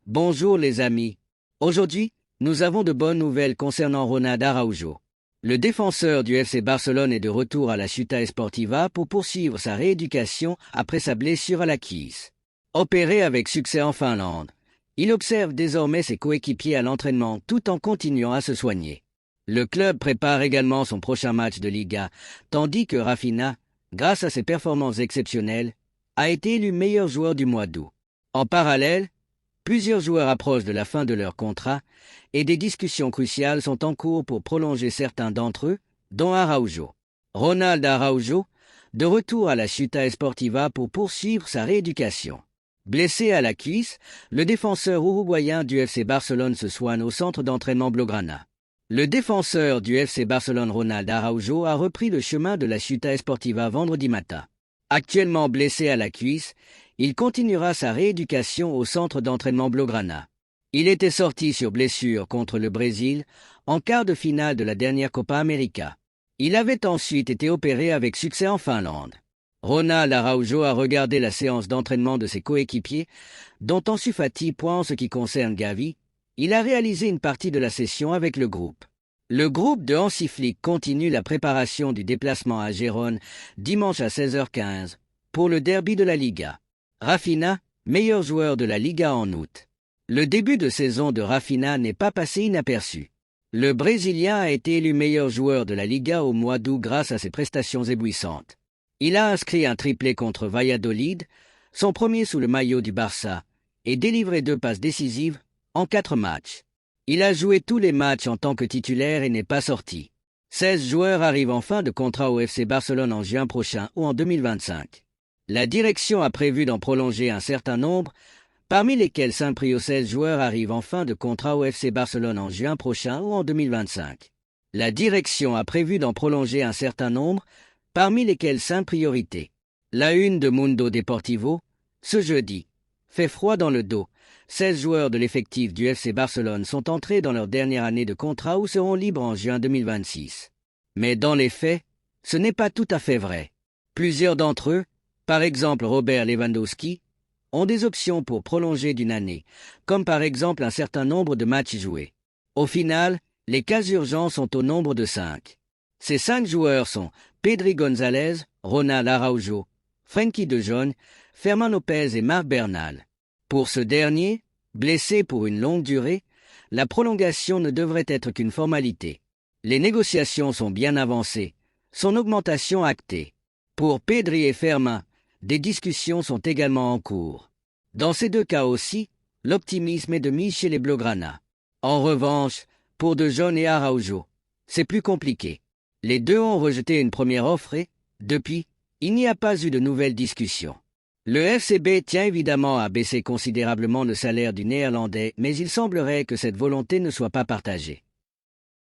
Bonjour les amis. Aujourd'hui, nous avons de bonnes nouvelles concernant Ronald Araujo. Le défenseur du FC Barcelone est de retour à la Ciutat Esportiva pour poursuivre sa rééducation après sa blessure à la cuisse. Opéré avec succès en Finlande, il observe désormais ses coéquipiers à l'entraînement tout en continuant à se soigner. Le club prépare également son prochain match de Liga, tandis que Rafinha, grâce à ses performances exceptionnelles, a été élu meilleur joueur du mois d'août. En parallèle, plusieurs joueurs approchent de la fin de leur contrat et des discussions cruciales sont en cours pour prolonger certains d'entre eux, dont Araujo. Ronald Araujo, de retour à la Ciutat Esportiva pour poursuivre sa rééducation. Blessé à la cuisse, le défenseur uruguayen du FC Barcelone se soigne au centre d'entraînement Blaugrana. Le défenseur du FC Barcelone Ronald Araujo a repris le chemin de la Ciutat Esportiva vendredi matin. Actuellement blessé à la cuisse, il continuera sa rééducation au centre d'entraînement Blaugrana. Il était sorti sur blessure contre le Brésil en quart de finale de la dernière Copa América. Il avait ensuite été opéré avec succès en Finlande. Ronald Araujo a regardé la séance d'entraînement de ses coéquipiers, dont Ansu Fati en ce qui concerne Gavi. Il a réalisé une partie de la session avec le groupe. Le groupe de Hansi Flick continue la préparation du déplacement à Gérone dimanche à 16h15 pour le derby de la Liga. Rafinha, meilleur joueur de la Liga en août. Le début de saison de Rafinha n'est pas passé inaperçu. Le Brésilien a été élu meilleur joueur de la Liga au mois d'août grâce à ses prestations éblouissantes. Il a inscrit un triplé contre Valladolid, son premier sous le maillot du Barça, et délivré 2 passes décisives en 4 matchs. Il a joué tous les matchs en tant que titulaire et n'est pas sorti. 16 joueurs arrivent en fin de contrat au FC Barcelone en juin prochain ou en 2025. La direction a prévu d'en prolonger un certain nombre, parmi lesquels 5 prio 16 joueurs arrivent en fin de contrat au FC Barcelone en juin prochain ou en 2025. La direction a prévu d'en prolonger un certain nombre, parmi lesquels 5 priorités. La une de Mundo Deportivo, ce jeudi. Fait froid dans le dos. 16 joueurs de l'effectif du FC Barcelone sont entrés dans leur dernière année de contrat ou seront libres en juin 2026. Mais dans les faits, ce n'est pas tout à fait vrai. Plusieurs d'entre eux, par exemple Robert Lewandowski, ont des options pour prolonger d'une année, comme par exemple un certain nombre de matchs joués. Au final, les cas urgents sont au nombre de 5. Ces 5 joueurs sont Pedri González, Ronald Araujo, Frenkie de Jong, Ferman López et Marc Bernal. Pour ce dernier, blessé pour une longue durée, la prolongation ne devrait être qu'une formalité. Les négociations sont bien avancées, son augmentation actée. Pour Pedri et Ferman, des discussions sont également en cours. Dans ces 2 cas aussi, l'optimisme est de mise chez les Blaugrana. En revanche, pour De Jong et Araujo, c'est plus compliqué. Les 2 ont rejeté une première offre et, depuis, il n'y a pas eu de nouvelles discussions. Le FCB tient évidemment à baisser considérablement le salaire du Néerlandais, mais il semblerait que cette volonté ne soit pas partagée.